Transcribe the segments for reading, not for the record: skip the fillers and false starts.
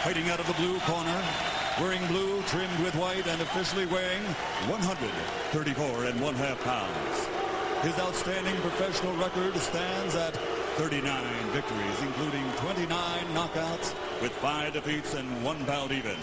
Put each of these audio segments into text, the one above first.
Fighting out of the blue corner, wearing blue trimmed with white and officially weighing 134.5 pounds. His outstanding professional record stands at 39 victories, including 29 knockouts with 5 defeats and 1 bout even.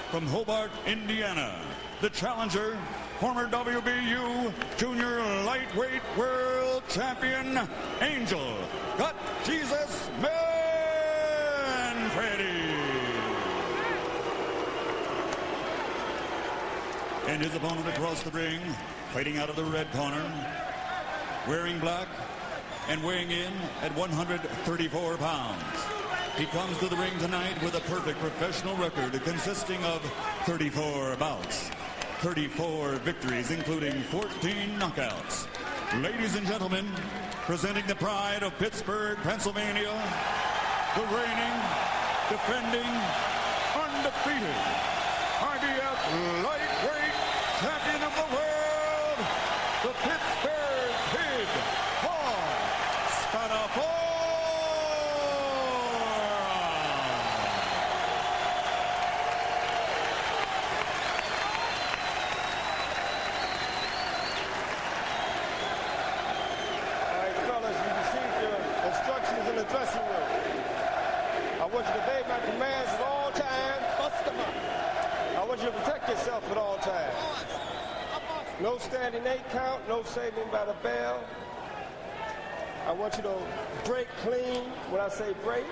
From Hobart, Indiana, the challenger, former WBU Junior Lightweight World Champion, Angel "Gut Jesus" Manfredy. And his opponent across the ring, fighting out of the red corner, wearing black and weighing in at 134 pounds. He comes to the ring tonight with a perfect professional record consisting of 34 bouts, 34 victories, including 14 knockouts. Ladies and gentlemen, presenting the pride of Pittsburgh, Pennsylvania, the reigning, defending, undefeated IBF lightweight champion of the world, the Pittsburgh Kid Paul Spadafora. In the dressing room. I want you to obey my commands at all times. Bust them up. I want you to protect yourself at all times. No standing 8 count, no saving by the bell. I want you to break clean when I say break.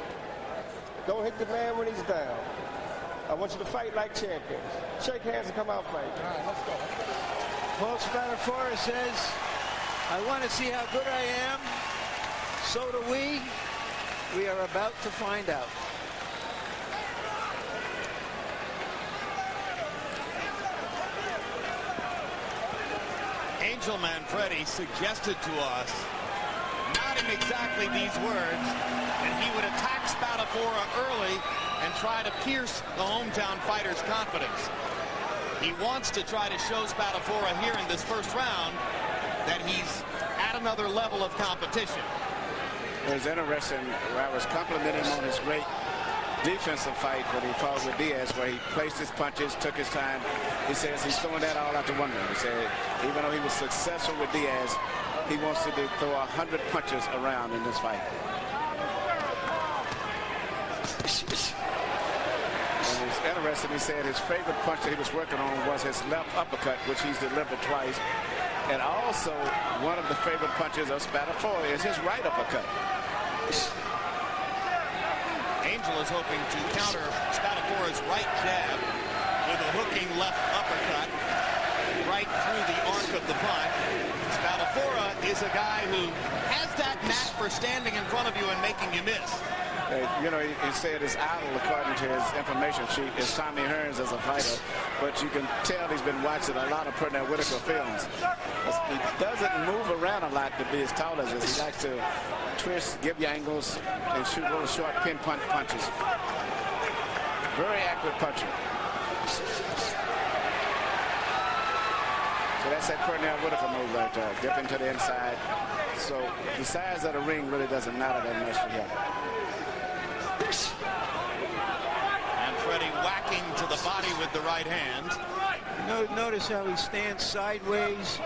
Don't hit the man when he's down. I want you to fight like champions. Shake hands and come out fight. All right, let's go. Paul Spadafora says, I want to see how good I am. So do we. We are about to find out. Angel Manfredy suggested to us, not in exactly these words, that he would attack Spadafora early and try to pierce the hometown fighter's confidence. He wants to try to show Spadafora here in this first round that he's at another level of competition. It was interesting where I was complimenting him on his great defensive fight when he fought with Diaz, where he placed his punches, took his time. He says he's throwing that all out the window. He said even though he was successful with Diaz, he wants to throw 100 punches around in this fight. And it's interesting, he said his favorite punch that he was working on was his left uppercut, which he's delivered twice. And also, one of the favorite punches of Spadafora is his right uppercut. Angel is hoping to counter Spadafora's right jab with a hooking left uppercut right through the arc of the punch. Spadafora is a guy who has that knack for standing in front of you and making you miss. You know, he said his idol, according to his information sheet, is Tommy Hearns as a fighter. But you can tell he's been watching a lot of Pernell Whitaker films. He doesn't move around a lot to be as tall as this. He likes to twist, give you angles, and shoot little short pinpoint punches. Very accurate puncher. So that's that Pernell Whitaker move right there. Dipping to the inside. So the size of the ring really doesn't matter that much for him. Manfredy whacking to the body with the right hand. Notice how he stands sideways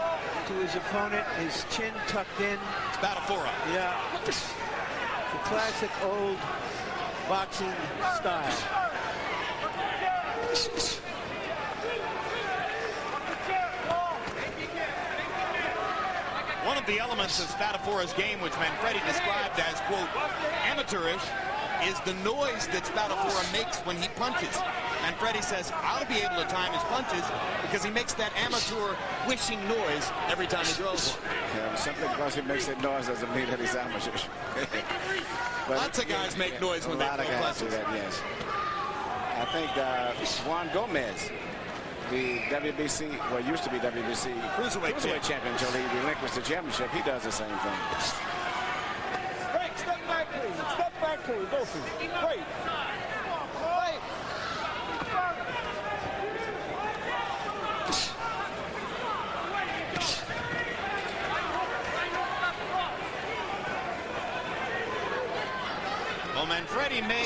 to his opponent, his chin tucked in. Spadafora. Yeah. The classic old boxing style. One of the elements of Spadafora's game, which Manfredy described as, quote, amateurish, is the noise that Spadafora makes when he punches. Manfredy says, I'll be able to time his punches because he makes that amateur wishing noise every time he throws one. Yeah, simply because he makes that noise doesn't mean that he's amateur. Lots of guys make noise when they throw punches. A lot of guys do that, yes. I think Juan Gomez, the WBC, well, used to be WBC cruiserweight champion until he relinquished the championship, he does the same thing. Break, step back, please. Step back, please. Go for it. Break. Break. Well, Manfredy may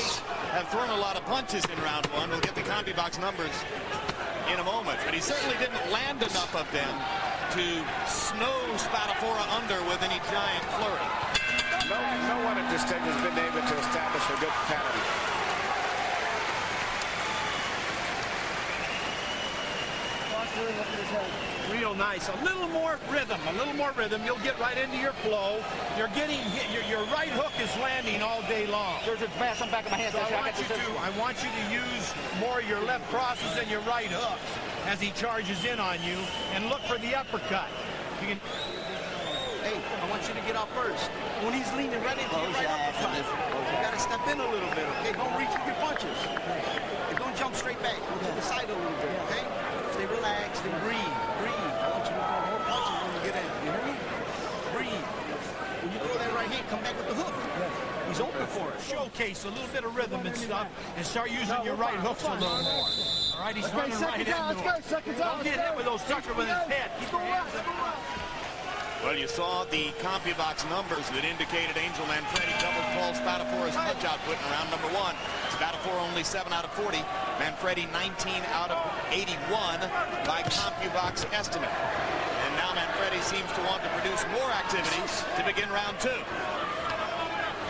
have thrown a lot of punches in round one. We'll get the CompuBox numbers in a moment. But he certainly didn't land enough of them to snow Spadafora under with any giant flurry. No one at this stage has been able to establish a good pattern. Real nice. A little more rhythm. You'll get right into your flow. You're getting your right hook is landing all day long. There's a pass on back of my hand. So I want you to use more your left crosses and your right hooks as he charges in on you, and look for the uppercut. You can. Hey, I want you to get out first. When he's leaning right into your right uppercut, you got to step in a little bit. Okay, don't reach with your punches. And don't jump straight back. Go to the side a little bit. Okay. Stay relaxed and breathe. I want you to throw more punches when you get in. You hear me? Breathe. When you throw that right hand, come back with the hook. He's open for it. Showcase a little bit of rhythm and stuff, and start using your right hooks a little more. All right, he's running right into him. Don't get hit with those tucker with his head. Keep your hands up. Well, you saw the CompuBox numbers that indicated Angel Manfredy doubled Paul Spadafora's punch output in round number one. Spadafora only 7 out of 40. Manfredy 19 out of 81 by CompuBox estimate. And now Manfredy seems to want to produce more activity to begin round two.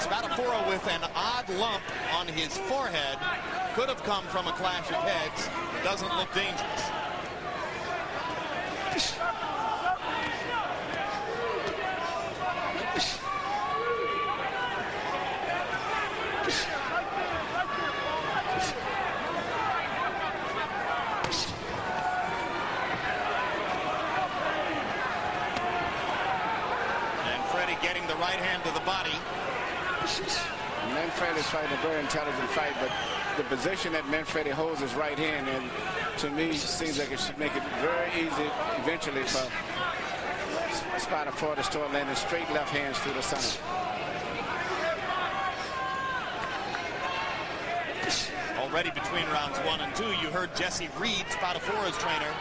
Spadafora with an odd lump on his forehead. Could have come from a clash of heads. Doesn't look dangerous. Getting the right hand to the body. Manfredy is fighting a very intelligent fight, but the position that Manfredy holds his right hand, and to me seems like it should make it very easy eventually for Spadafora to start landing straight left hands through the center. Already between rounds 1 and 2, you heard Jesse Reed, Spadafora's trainer,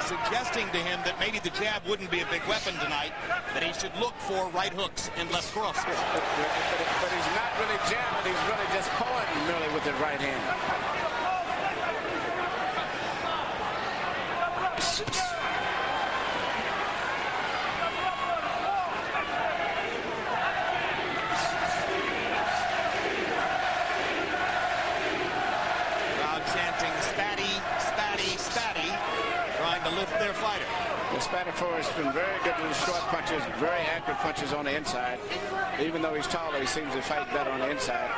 suggesting to him that maybe the jab wouldn't be a big weapon tonight, that he should look for right hooks and left crosses. But he's not really jabbing, he's really just pointing merely with his right hand. Lift their fighter. Spadafora has been very good with his short punches, very accurate punches on the inside. Even though he's taller, he seems to fight better on the inside.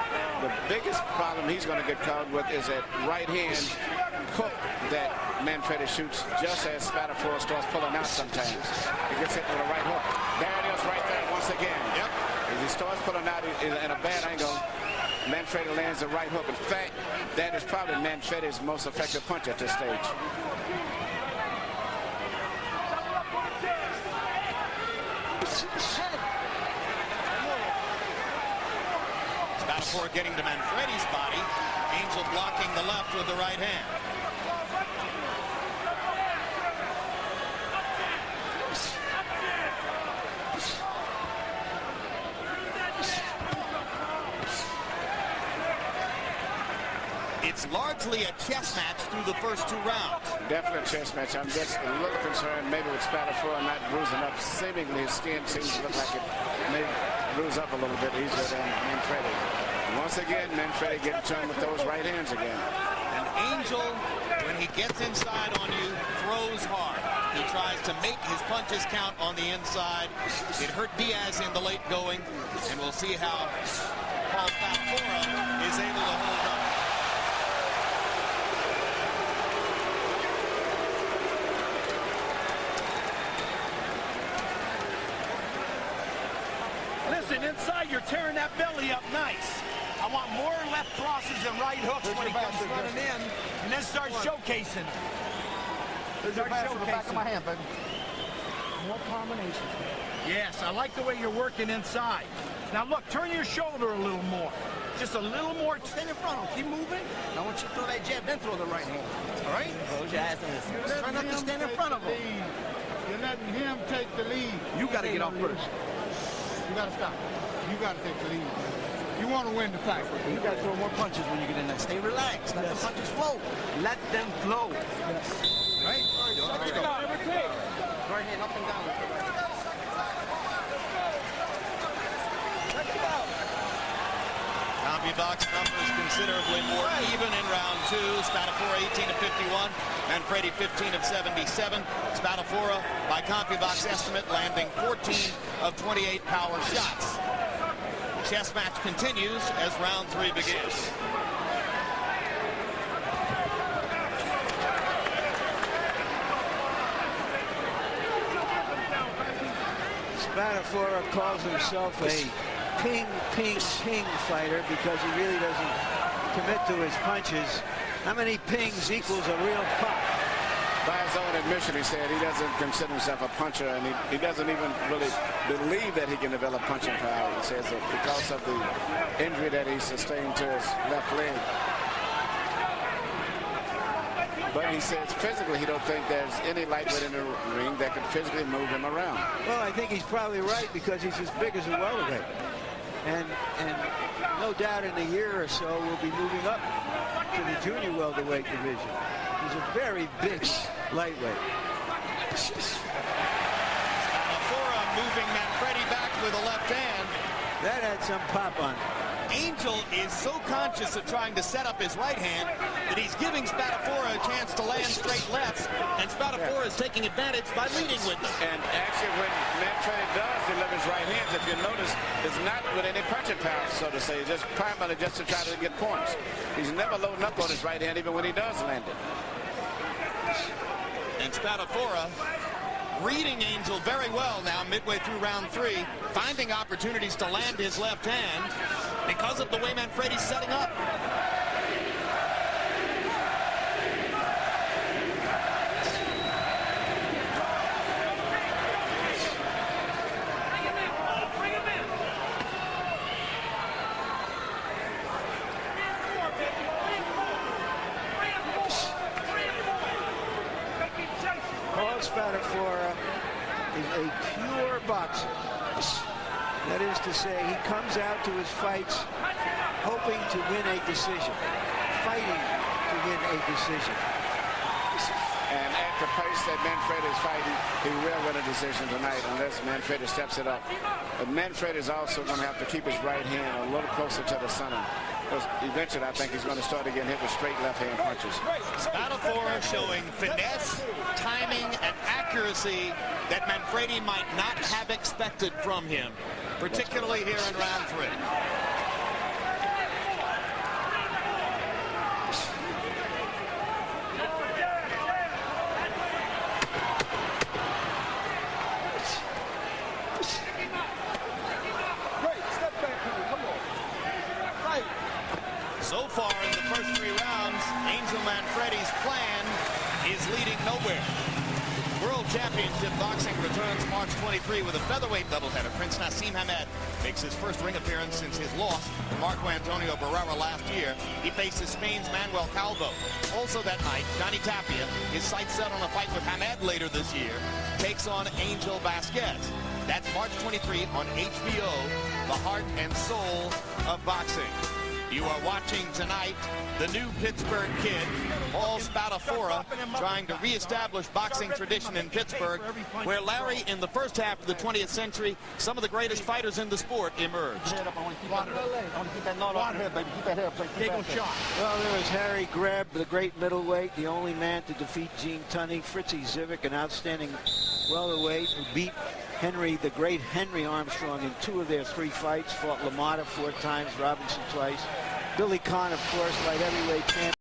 The biggest problem he's going to get caught with is that right hand hook that Manfredy shoots just as Spadafora starts pulling out sometimes. He gets hit with a right hook. There it is right there once again. Yep. As he starts pulling out in a bad angle, Manfredy lands the right hook. In fact, that is probably Manfredy's most effective punch at this stage. Spadafora getting to Manfredy's body. Angel blocking the left with the right hand. It's largely a chess match through the first 2 rounds. Definitely a chess match. I'm just a little concerned maybe with Spadafora not bruising up. Seemingly his skin seems to look like it may bruise up a little bit easier than Manfredy. Once again, Manfredy getting turned with those right hands again. And Angel, when he gets inside on you, throws hard. He tries to make his punches count on the inside. It hurt Diaz in the late going, and we'll see how Paul Spadafora is able to hold up. Listen, inside you're tearing that belly up nice. I want more left crosses and right hooks when he comes running in, and then start showcasing. There's your pass on the back of my hand, baby. More combinations. Yes, I like the way you're working inside. Now look, turn your shoulder a little more. Just a little more. Stand in front of him. Keep moving. I want you to throw that jab, then throw the right hand. All right? Close your eyes and Try not to stand in front of him. You're letting him take the lead. You got to get off first. You got to stop. You got to take the lead. You want to win the fight. You got to throw more punches when you get in there. Stay relaxed. Let the punches flow. Let them flow. Yes. Right? Let's go. Right hand up and down. CompuBox numbers considerably more even in round 2. Spadafora 18 of 51. Manfredy 15 of 77. Spadafora, by CompuBox estimate, landing 14 of 28 power shots. Chess match continues as round 3 begins. Spadafora calls himself a ping fighter because he really doesn't commit to his punches. How many pings equals a real pop? By his own admission, he said he doesn't consider himself a puncher, and he doesn't even really believe that he can develop punching power. He says that because of the injury that he sustained to his left leg. But he says physically he don't think there's any lightweight in the ring that can physically move him around. Well, I think he's probably right because he's as big as a welterweight. And no doubt in a year or so we'll be moving up to the junior welterweight division. He's a very big lightweight. Spadafora moving Manfredy back with a left hand. That had some pop on it. Angel is so conscious of trying to set up his right hand that he's giving Spadafora a chance to land straight lefts, and Spadafora is taking advantage by leading with them. And actually, when Manfredy does deliver his right hands, if you notice, it's not with any punching power, so to say, just primarily just to try to get points. He's never loading up on his right hand, even when he does land it. And Spadafora reading Angel very well now midway through round 3, finding opportunities to land his left hand because of the way Manfredy's setting up. Paul Spadafora is a pure boxer. That is to say, he comes out to his fights hoping to win a decision, fighting to win a decision. And at the pace that Manfredy is fighting, he will win a decision tonight unless Manfredy steps it up. But Manfredy is also going to have to keep his right hand a little closer to the center. Because eventually, I think he's going to start again hit with straight left-hand punches. Spadafora showing finesse, timing, and accuracy that Manfredy might not have expected from him, particularly here in round 3. So far in the first 3 rounds, Angel Manfredy's plan is leading nowhere. World Championship Boxing returns March 23 with a featherweight doubleheader. Prince Nassim Hamed makes his first ring appearance since his loss to Marco Antonio Barrera last year. He faces Spain's Manuel Calvo. Also that night, Johnny Tapia, his sights set on a fight with Hamed later this year, takes on Angel Vasquez. That's March 23 on HBO, the heart and soul of boxing. You are watching tonight the new Pittsburgh Kid, Paul Spadafora, trying to reestablish boxing tradition in Pittsburgh, where, Larry, in the first half of the 20th century, some of the greatest fighters in the sport emerged. Well, there was Harry Greb, the great middleweight, the only man to defeat Gene Tunney. Fritzy Zivic, an outstanding welterweight who beat Henry, the great Henry Armstrong, in 2 of their 3 fights. Fought LaMotta 4 times, Robinson twice. Billy Conn, of course, light heavyweight champion.